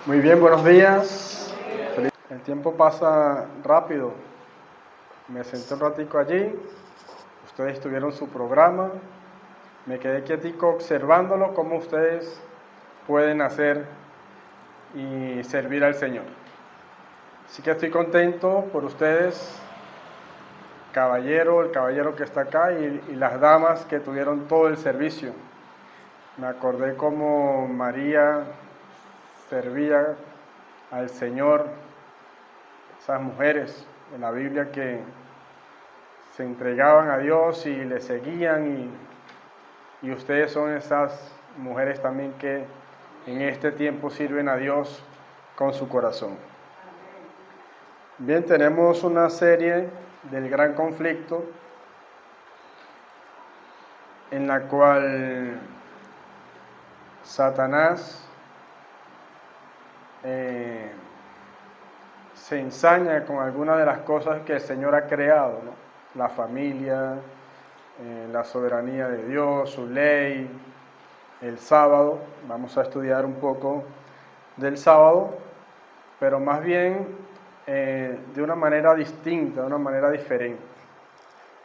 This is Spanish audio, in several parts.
Muy bien, buenos días. El tiempo pasa rápido. Me senté un ratico allí, ustedes tuvieron su programa, me quedé quietico observándolo, cómo ustedes pueden hacer y servir al Señor. Así que estoy contento por ustedes, el caballero que está acá y las damas que tuvieron todo el servicio. Me acordé cómo María servía al Señor, esas mujeres en la Biblia que se entregaban a Dios y le seguían, y ustedes son esas mujeres también que en este tiempo sirven a Dios con su corazón. Bien, tenemos una serie del gran conflicto en la cual Satanás se ensaña con algunas de las cosas que el Señor ha creado, ¿no? La familia, la soberanía de Dios, su ley, el sábado. Vamos a estudiar un poco del sábado, pero más bien de una manera distinta, de una manera diferente.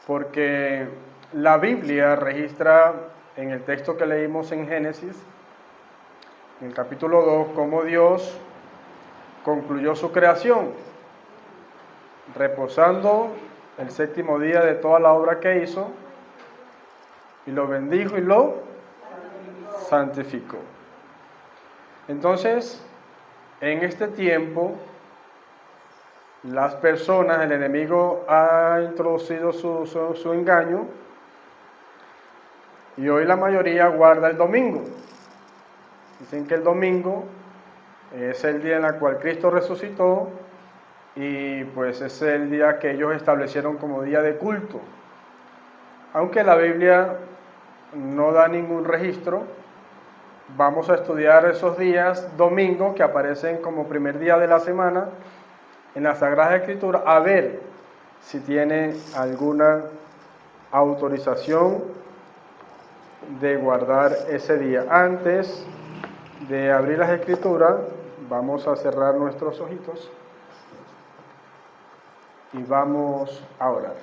Porque la Biblia registra en el texto que leímos en Génesis, en el capítulo 2, cómo Dios concluyó su creación, reposando el séptimo día de toda la obra que hizo, y lo bendijo y lo santificó. Entonces, en este tiempo, las personas, el enemigo ha introducido su engaño, y hoy la mayoría guarda el domingo. Dicen que el domingo es el día en el cual Cristo resucitó, y pues es el día que ellos establecieron como día de culto. Aunque la Biblia no da ningún registro, vamos a estudiar esos días domingos que aparecen como primer día de la semana en la Sagrada Escritura, a ver si tiene alguna autorización de guardar ese día. Antes de abrir las Escrituras, vamos a cerrar nuestros ojitos y vamos a orar.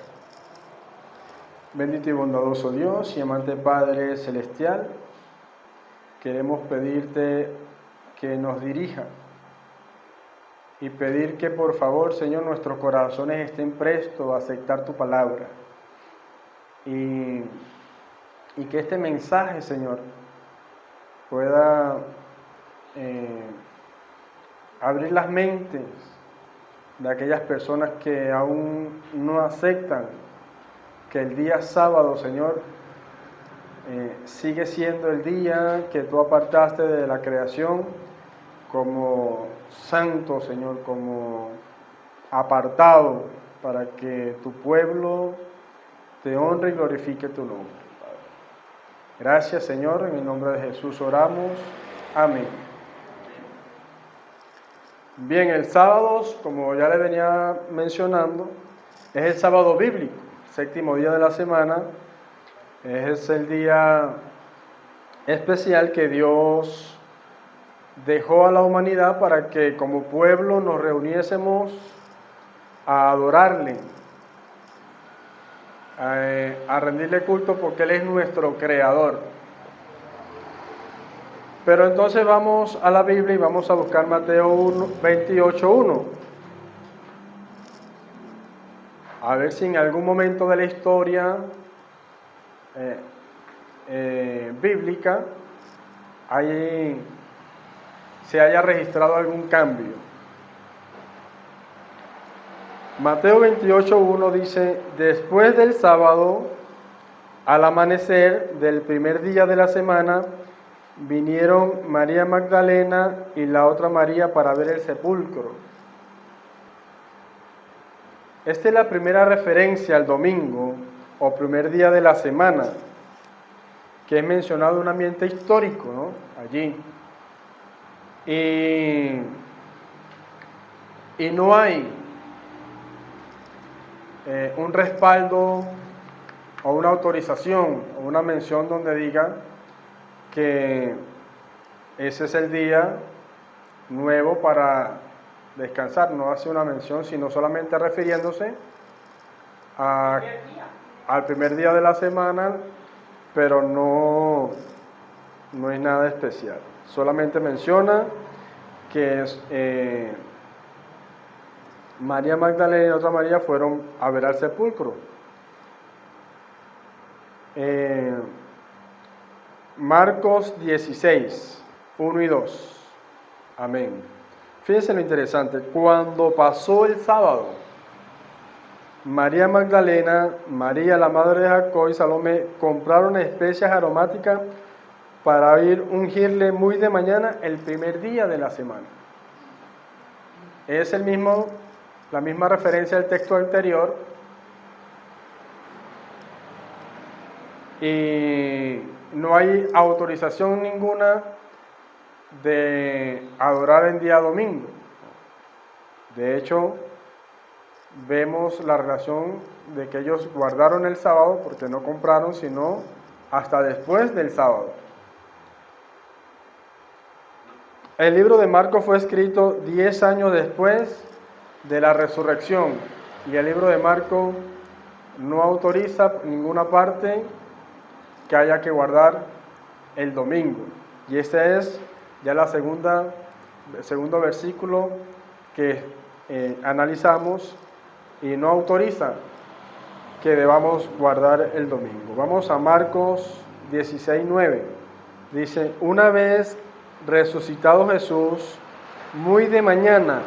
Bendito y bondadoso Dios y amante Padre Celestial, queremos pedirte que nos dirija y pedir que por favor, Señor, nuestros corazones estén prestos a aceptar tu palabra, y que este mensaje, Señor, pueda abrir las mentes de aquellas personas que aún no aceptan que el día sábado, Señor, sigue siendo el día que tú apartaste de la creación como santo, Señor, como apartado para que tu pueblo te honre y glorifique tu nombre. Gracias, Señor, en el nombre de Jesús oramos. Amén. Bien, el sábado, como ya le venía mencionando, es el sábado bíblico, séptimo día de la semana. Es el día especial que Dios dejó a la humanidad para que como pueblo nos reuniésemos a adorarle, a rendirle culto, porque Él es nuestro creador. Pero entonces vamos a la Biblia y vamos a buscar Mateo 28:1. A ver si en algún momento de la historia bíblica se haya registrado algún cambio. Mateo 28:1 dice: después del sábado, al amanecer del primer día de la semana, vinieron María Magdalena y la otra María para ver el sepulcro. Esta es la primera referencia al domingo o primer día de la semana, que es mencionado en un ambiente histórico, ¿no? Allí. Y no hay un respaldo o una autorización o una mención donde diga que ese es el día nuevo para descansar. No hace una mención, sino solamente refiriéndose al primer día de la semana, pero no es nada especial. Solamente menciona que María Magdalena y otra María fueron a ver al sepulcro. Marcos 16, 1 y 2. Amén. Fíjense lo interesante. Cuando pasó el sábado, María Magdalena, María la madre de Jacobo y Salomé compraron especias aromáticas para ir ungirle muy de mañana el primer día de la semana. Es la misma referencia al texto anterior. Y no hay autorización ninguna de adorar en día domingo. De hecho, vemos la relación de que ellos guardaron el sábado porque no compraron sino hasta después del sábado. El libro de Marcos fue escrito 10 años después de la resurrección y el libro de Marcos no autoriza ninguna parte que haya que guardar el domingo. Y este es ya el segundo versículo que analizamos y no autoriza que debamos guardar el domingo. Vamos a Marcos 16:9. Dice, una vez resucitado Jesús, muy de mañana,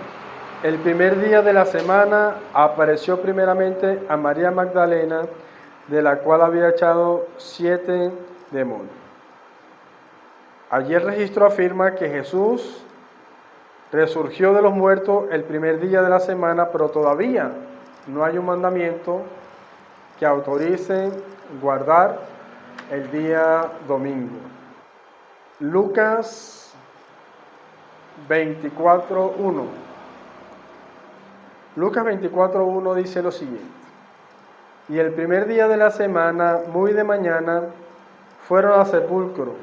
el primer día de la semana, apareció primeramente a María Magdalena, de la cual había echado 7 demonios. Allí el registro afirma que Jesús resurgió de los muertos el primer día de la semana, pero todavía no hay un mandamiento que autorice guardar el día domingo. Lucas 24:1. Lucas 24:1 dice lo siguiente. Y el primer día de la semana, muy de mañana, fueron al sepulcro,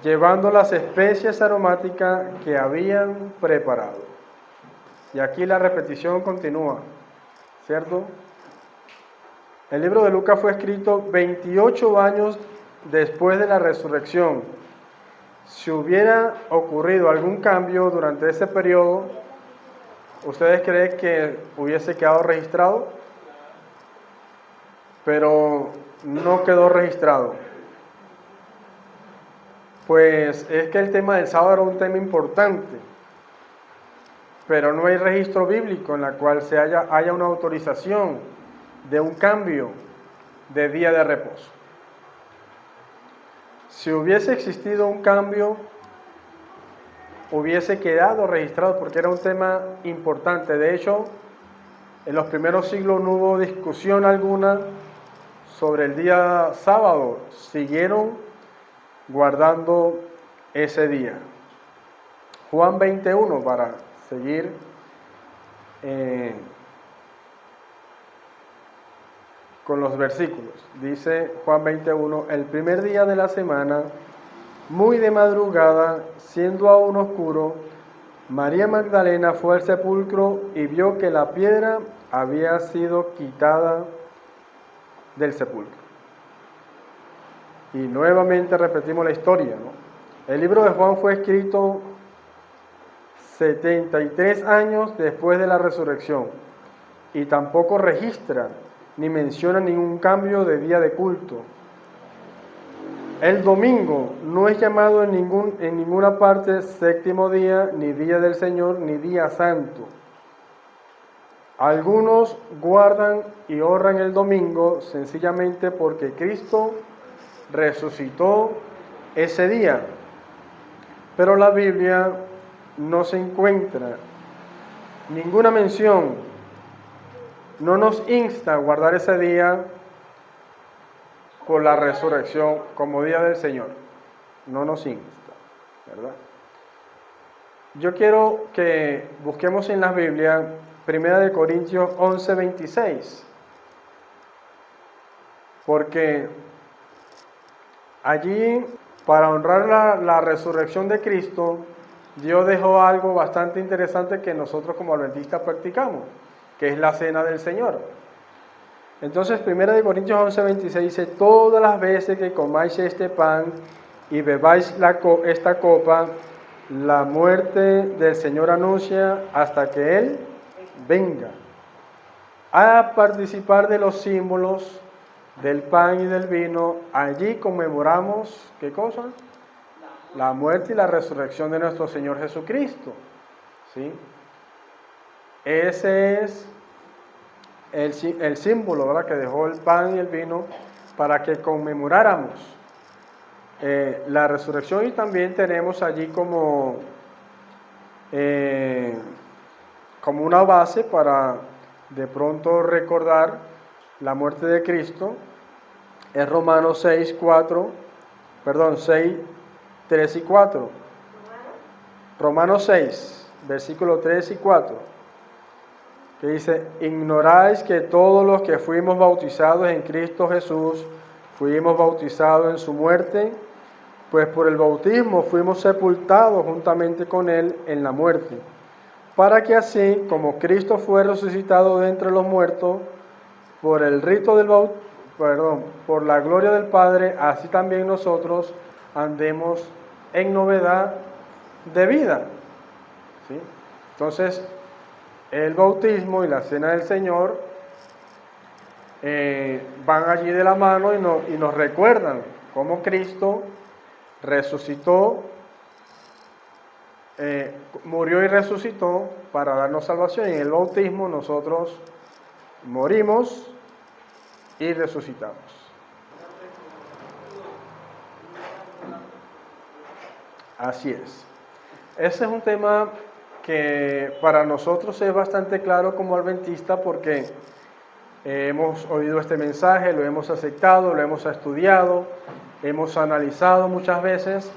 llevando las especies aromáticas que habían preparado. Y aquí la repetición continúa, ¿cierto? El libro de Lucas fue escrito 28 años después de la resurrección. Si hubiera ocurrido algún cambio durante ese periodo, ¿ustedes creen que hubiese quedado registrado? Pero no quedó registrado. Pues es que el tema del sábado era un tema importante, pero no hay registro bíblico en la cual haya una autorización de un cambio de día de reposo. Si hubiese existido un cambio, hubiese quedado registrado porque era un tema importante. De hecho, en los primeros siglos no hubo discusión alguna sobre el día sábado. Siguieron guardando ese día. Juan 21, para seguir con los versículos. Dice Juan 21, el primer día de la semana, muy de madrugada, siendo aún oscuro, María Magdalena fue al sepulcro y vio que la piedra había sido quitada del sepulcro. Y nuevamente repetimos la historia, ¿no? El libro de Juan fue escrito 73 años después de la resurrección y tampoco registra ni menciona ningún cambio de día de culto. El domingo no es llamado en ninguna parte séptimo día, ni día del Señor, ni día santo. Algunos guardan y honran el domingo sencillamente porque Cristo resucitó ese día. Pero la Biblia no se encuentra ninguna mención, no nos insta a guardar ese día por la resurrección como día del Señor. No nos insta, ¿verdad? Yo quiero que busquemos en la Biblia 1 Corintios 11:26, porque allí, para honrar la resurrección de Cristo, Dios dejó algo bastante interesante que nosotros como adventistas practicamos, que es la cena del Señor. Entonces, 1 Corintios 11:26 dice, todas las veces que comáis este pan y bebáis esta copa, la muerte del Señor anuncia hasta que Él venga. A participar de los símbolos del pan y del vino, allí conmemoramos, ¿qué cosa? La muerte y la resurrección de nuestro Señor Jesucristo. ¿Sí? Ese es el símbolo, ¿verdad?, que dejó el pan y el vino para que conmemoráramos la resurrección, y también tenemos allí como una base para de pronto recordar la muerte de Cristo. Es Romanos 6, 3 y 4. Romanos 6, versículos 3 y 4, que dice, ignoráis que todos los que fuimos bautizados en Cristo Jesús, fuimos bautizados en su muerte, pues por el bautismo fuimos sepultados juntamente con Él en la muerte, para que así como Cristo fue resucitado de entre los muertos, por el rito por la gloria del Padre, así también nosotros andemos en novedad de vida. ¿Sí? Entonces, el bautismo y la cena del Señor van allí de la mano y nos recuerdan cómo Cristo resucitó, murió y resucitó para darnos salvación. Y en el bautismo nosotros morimos y resucitamos. Así es. Ese es un tema que para nosotros es bastante claro como adventistas, porque hemos oído este mensaje, lo hemos aceptado, lo hemos estudiado, hemos analizado muchas veces,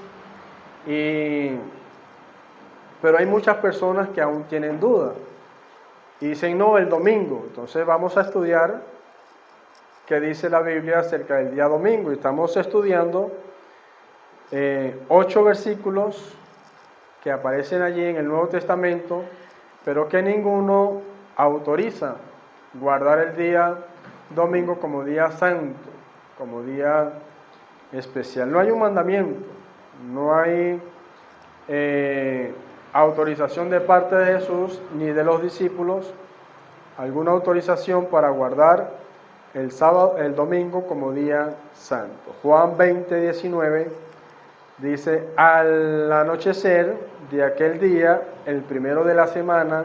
pero hay muchas personas que aún tienen dudas y dicen, no, el domingo. Entonces vamos a estudiar qué dice la Biblia acerca del día domingo, y estamos estudiando 8 versículos que aparecen allí en el Nuevo Testamento, pero que ninguno autoriza guardar el día domingo como día santo, como día especial. No hay un mandamiento, no hay autorización de parte de Jesús ni de los discípulos, alguna autorización para guardar el domingo como día santo. Juan 20:19 dice, al anochecer de aquel día, el primero de la semana,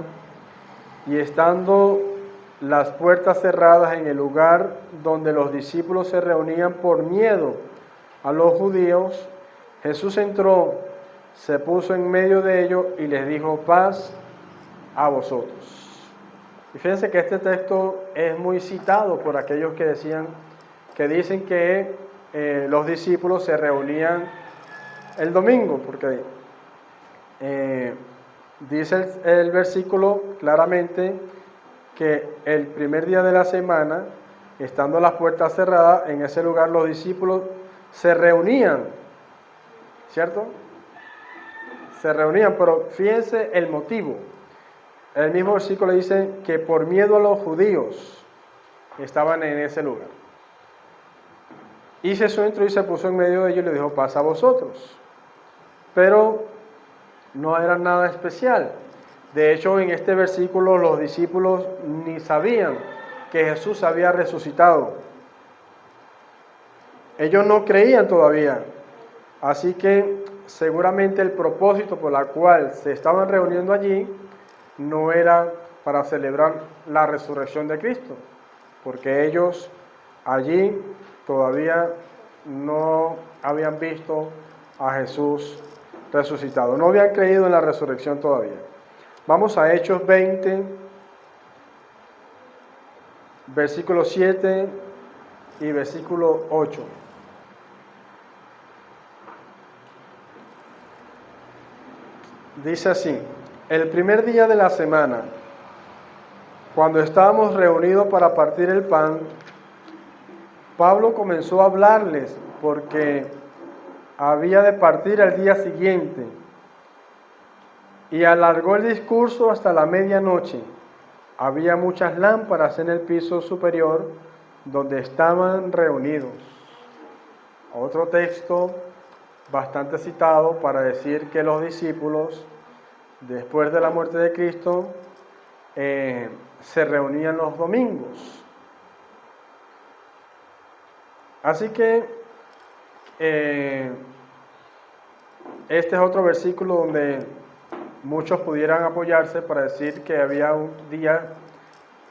y estando las puertas cerradas en el lugar donde los discípulos se reunían por miedo a los judíos, Jesús entró, se puso en medio de ellos y les dijo, paz a vosotros. Y fíjense que este texto es muy citado por aquellos que dicen que los discípulos se reunían el domingo, porque dice el versículo claramente que el primer día de la semana, estando las puertas cerradas, en ese lugar los discípulos se reunían, ¿cierto? Se reunían, pero fíjense el motivo. El mismo versículo dice que por miedo a los judíos estaban en ese lugar. Y Jesús entró y se puso en medio de ellos y le dijo, paz a vosotros. Pero no era nada especial. De hecho, en este versículo los discípulos ni sabían que Jesús había resucitado. Ellos no creían todavía. Así que seguramente el propósito por el cual se estaban reuniendo allí no era para celebrar la resurrección de Cristo, porque ellos allí todavía no habían visto a Jesús resucitado, no habían creído en la resurrección todavía. Vamos a Hechos 20, versículo 7 y versículo 8. Dice así, el primer día de la semana, cuando estábamos reunidos para partir el pan, Pablo comenzó a hablarles porque había de partir al día siguiente. y alargó el discurso hasta la medianoche. Había muchas lámparas en el piso superior donde estaban reunidos. Otro texto bastante citado para decir que los discípulos, después de la muerte de Cristo, se reunían los domingos. Así que este es otro versículo donde muchos pudieran apoyarse para decir que había un día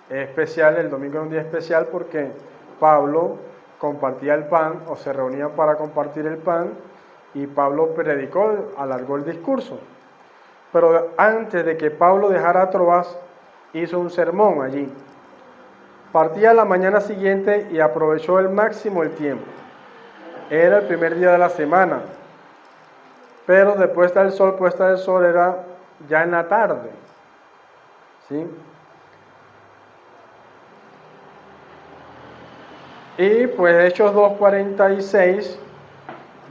especial, el domingo era un día especial porque Pablo compartía el pan o se reunían para compartir el pan y Pablo predicó, alargó el discurso. Pero antes de que Pablo dejara Troas, hizo un sermón allí. Partía la mañana siguiente y aprovechó al máximo el tiempo. Era el primer día de la semana, pero de puesta del sol era ya en la tarde. ¿Sí? Y pues Hechos 2:46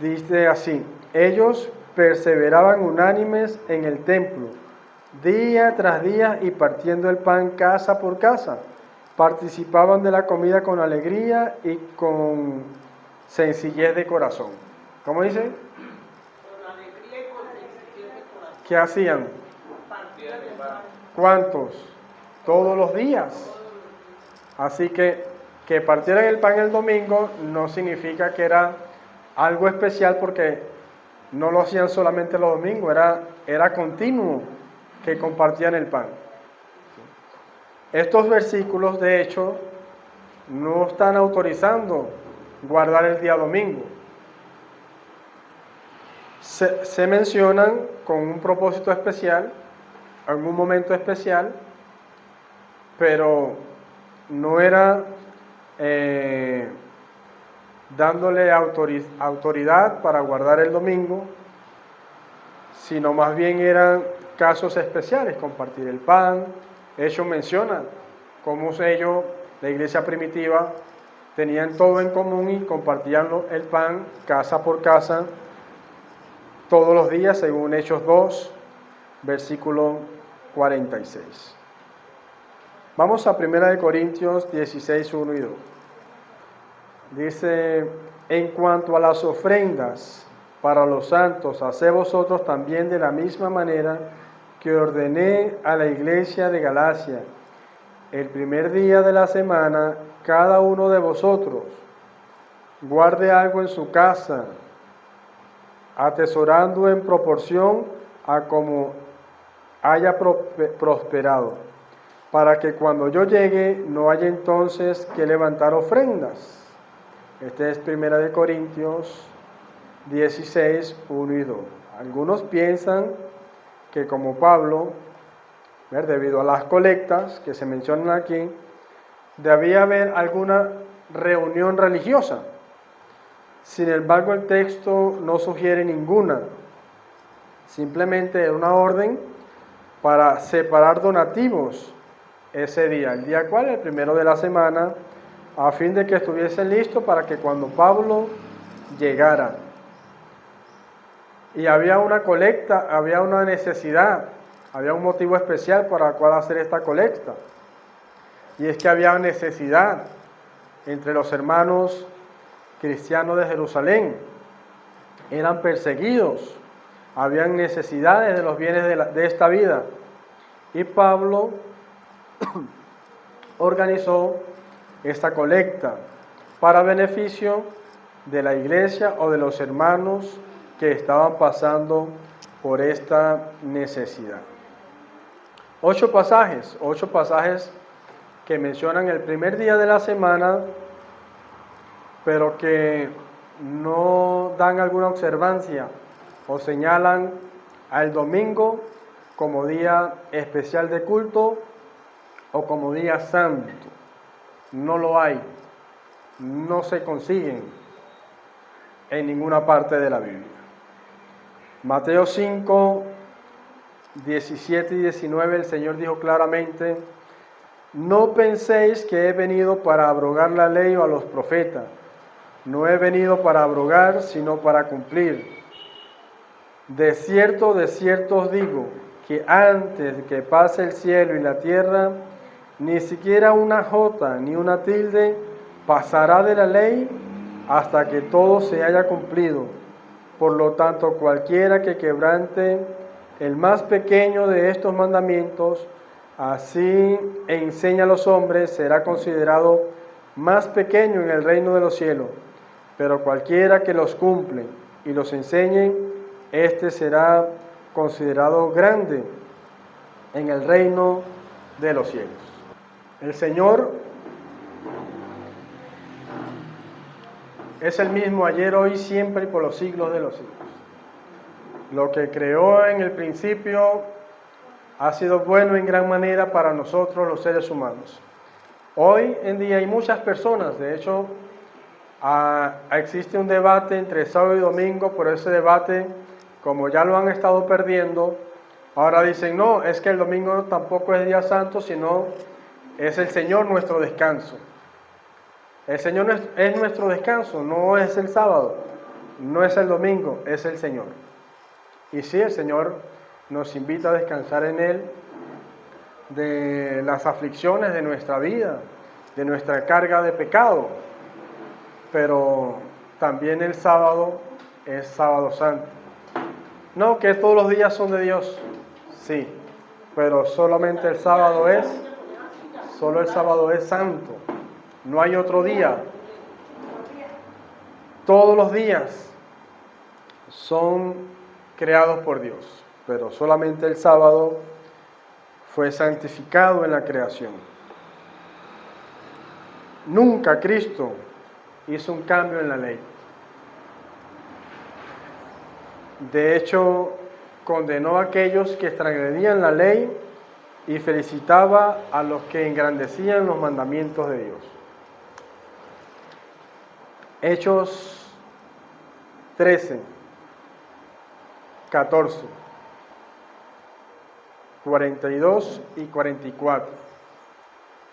dice así: ellos perseveraban unánimes en el templo, día tras día, y partiendo el pan casa por casa, participaban de la comida con alegría y con sencillez de corazón. ¿Cómo dice? Con alegría y con sencillez de corazón. ¿Qué hacían? Partían el pan. ¿Cuántos? Todos los días. Así que partieran el pan el domingo no significa que era algo especial, porque no lo hacían solamente los domingos, era continuo que compartían el pan. Estos versículos, de hecho, no están autorizando guardar el día domingo. Se mencionan con un propósito especial, en un momento especial, pero no era dándole autoridad para guardar el domingo, sino más bien eran casos especiales, compartir el pan. Ellos mencionan cómo ellos, la iglesia primitiva, tenían todo en común y compartían el pan casa por casa todos los días, según Hechos 2, versículo 46. Vamos a 1 Corintios 16, 1 y 2. Dice: en cuanto a las ofrendas para los santos, haced vosotros también de la misma manera que ordené a la iglesia de Galacia. El primer día de la semana, cada uno de vosotros guarde algo en su casa, atesorando en proporción a como haya prosperado, para que cuando yo llegue no haya entonces que levantar ofrendas. Este es 1 Corintios 16, 1 y 2. Algunos piensan que como Pablo, debido a las colectas que se mencionan aquí, debía haber alguna reunión religiosa. Sin embargo, el texto no sugiere ninguna. Simplemente era una orden para separar donativos ese día. ¿El día cuál? El primero de la semana, a fin de que estuviesen listos para que cuando Pablo llegara. Y había una colecta, había una necesidad, había un motivo especial para el cual hacer esta colecta. Y es que había necesidad entre los hermanos cristianos de Jerusalén. Eran perseguidos, habían necesidades de los bienes de esta vida. Y Pablo organizó esta colecta para beneficio de la iglesia o de los hermanos que estaban pasando por esta necesidad. 8 pasajes que mencionan el primer día de la semana, pero que no dan alguna observancia o señalan al domingo como día especial de culto o como día santo. No lo hay, no se consiguen en ninguna parte de la Biblia. Mateo 5, 17 y 19, el Señor dijo claramente: no penséis que he venido para abrogar la ley o a los profetas. No he venido para abrogar, sino para cumplir. De cierto os digo, que antes de que pase el cielo y la tierra, ni siquiera una jota ni una tilde pasará de la ley hasta que todo se haya cumplido. Por lo tanto, cualquiera que quebrante el más pequeño de estos mandamientos, así enseña a los hombres, será considerado más pequeño en el reino de los cielos. Pero cualquiera que los cumple y los enseñe, éste será considerado grande en el reino de los cielos. El Señor es el mismo ayer, hoy, siempre y por los siglos de los siglos. Lo que creó en el principio ha sido bueno en gran manera para nosotros los seres humanos. Hoy en día hay muchas personas, de hecho, existe un debate entre sábado y domingo, pero ese debate, como ya lo han estado perdiendo, ahora dicen, no, es que el domingo tampoco es día santo, sino es el Señor nuestro descanso. El Señor es nuestro descanso, no es el sábado, no es el domingo, es el Señor. Y sí, el Señor nos invita a descansar en Él de las aflicciones de nuestra vida, de nuestra carga de pecado. Pero también el sábado es sábado santo. No, que todos los días son de Dios, sí, pero solamente el sábado solo el sábado es santo. No hay otro día. Todos los días son creados por Dios, pero solamente el sábado fue santificado en la creación. Nunca Cristo hizo un cambio en la ley. De hecho, condenó a aquellos que transgredían la ley y felicitaba a los que engrandecían los mandamientos de Dios. Hechos 13, 14, 42 y 44.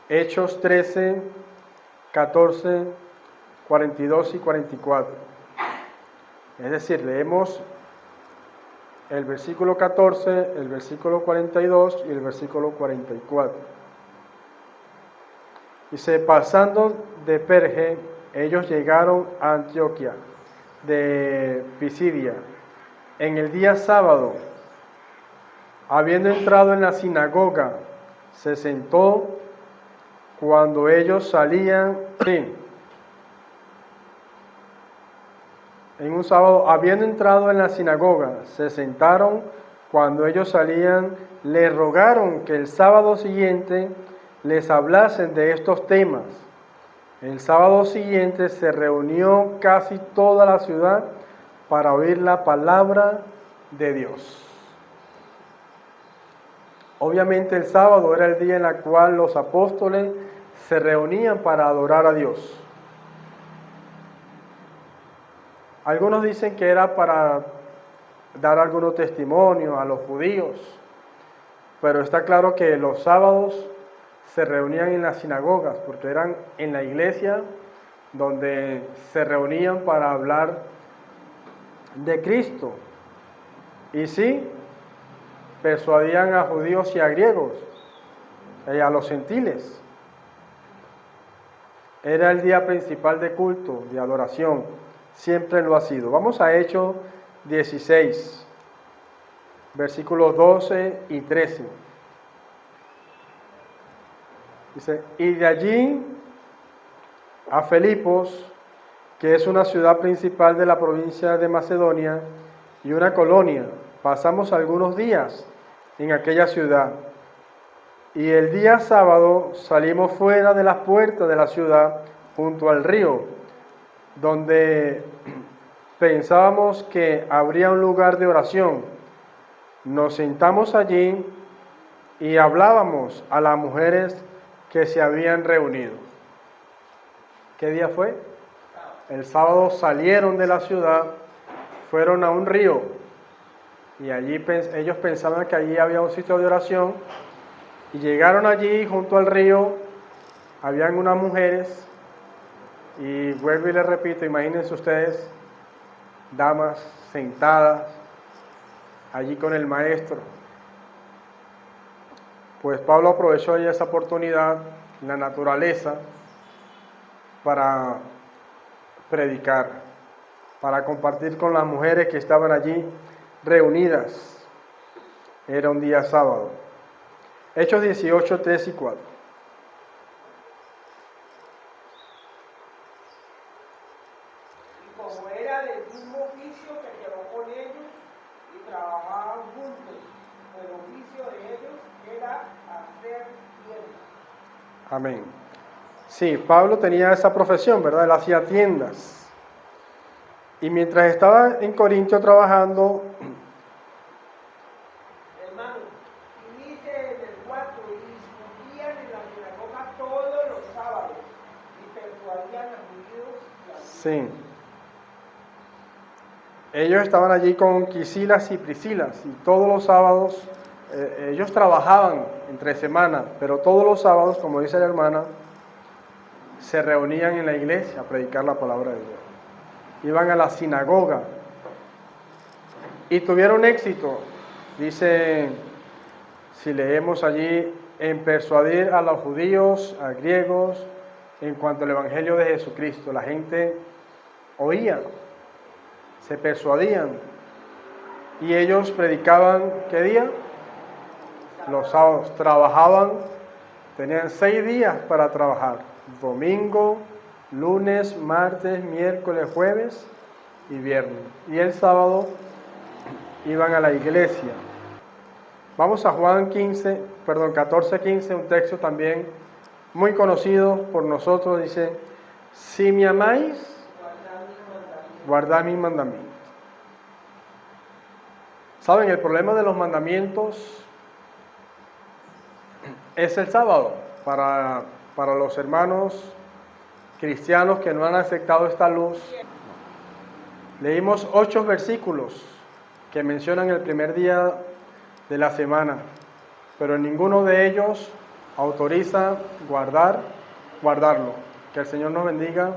Hechos 13, 14, 42 y 44. Es decir, leemos el versículo 14, el versículo 42 y el versículo 44. Dice, pasando de Perge, ellos llegaron a Antioquía de Pisidia en el día sábado. Habiendo entrado en la sinagoga, se sentó cuando ellos salían. Sí. En un sábado, habiendo entrado en la sinagoga, se sentaron cuando ellos salían, le rogaron que el sábado siguiente les hablasen de estos temas. El sábado siguiente se reunió casi toda la ciudad para oír la palabra de Dios. Obviamente el sábado era el día en el cual los apóstoles se reunían para adorar a Dios. Algunos dicen que era para dar algunos testimonios a los judíos, pero está claro que los sábados se reunían en las sinagogas, porque eran en la iglesia donde se reunían para hablar de Cristo. Y sí, persuadían a judíos y a griegos, y a los gentiles. Era el día principal de culto, de adoración, siempre lo ha sido. Vamos a Hechos 16, versículos 12 y 13. Dice, y de allí a Filipos, que es una ciudad principal de la provincia de Macedonia y una colonia, pasamos algunos días en aquella ciudad. Y el día sábado salimos fuera de las puertas de la ciudad, junto al río, donde pensábamos que habría un lugar de oración. Nos sentamos allí y hablábamos a las mujeres que se habían reunido. ¿Qué día fue? El sábado salieron de la ciudad, fueron a un río y allí ellos pensaban que allí había un sitio de oración y llegaron allí junto al río, habían unas mujeres y vuelvo y les repito, imagínense ustedes, damas sentadas allí con el maestro pues Pablo aprovechó ahí esa oportunidad, la naturaleza, para predicar, para compartir con las mujeres que estaban allí reunidas. Era un día sábado. Hechos 18, 3 y 4. Y como era del mismo oficio, se quedó con ellos y trabajaban juntos. El oficio de ellos era hacer tiendas. Amén. Sí, Pablo tenía esa profesión, ¿verdad? Él hacía tiendas. Y mientras estaba en Corintio trabajando, Hermano, y dice en el 4, y discutían en la sinagoga todos los sábados y persuadían a judíos y a griegos. sí, ellos estaban allí con Quisilas y Priscilas y todos los sábados, ellos trabajaban entre semana, pero todos los sábados, como dice la hermana, se reunían en la iglesia a predicar la palabra de Dios. Iban a la sinagoga y tuvieron éxito, dice, si leemos allí, en persuadir a los judíos, a griegos, en cuanto al evangelio de Jesucristo. La gente oía, se persuadían y ellos predicaban, ¿qué día? Los sábados. Trabajaban, tenían 6 días para trabajar: domingo, lunes, martes, miércoles, jueves y viernes. Y el sábado iban a la iglesia. Vamos a Juan 14, 15, un texto también muy conocido por nosotros. Dice, si me amáis, guardad mis mandamientos. ¿Saben? El problema de los mandamientos es el sábado. Para los hermanos cristianos que no han aceptado esta luz, leímos 8 versículos que mencionan el primer día de la semana, pero ninguno de ellos autoriza guardarlo. Que el Señor nos bendiga